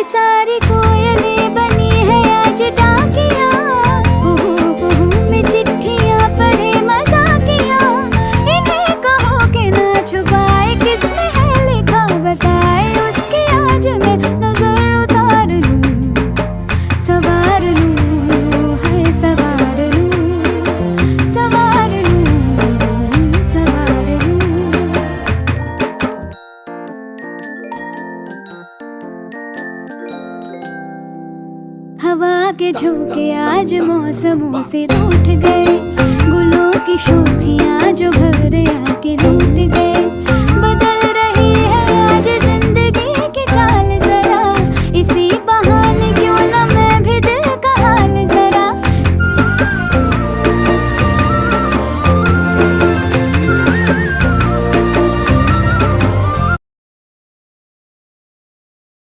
सारी कोयलें बनी है आज डाकियाँ। कुहू कुहू में चिट्ठियाँ पढ़े मजाकियाँ। इन्हें कहो कि ना छुपाए किसने है लिखा बताए। उसकी आज मैं नजर उतार लूं, सवार लूं, है सवार लूं, सवार लूं, सवार लूं। हवा के झोंके आज मौसमों से रूठ गए। गुलों की शोखियाँ जो घर आके लूट गए।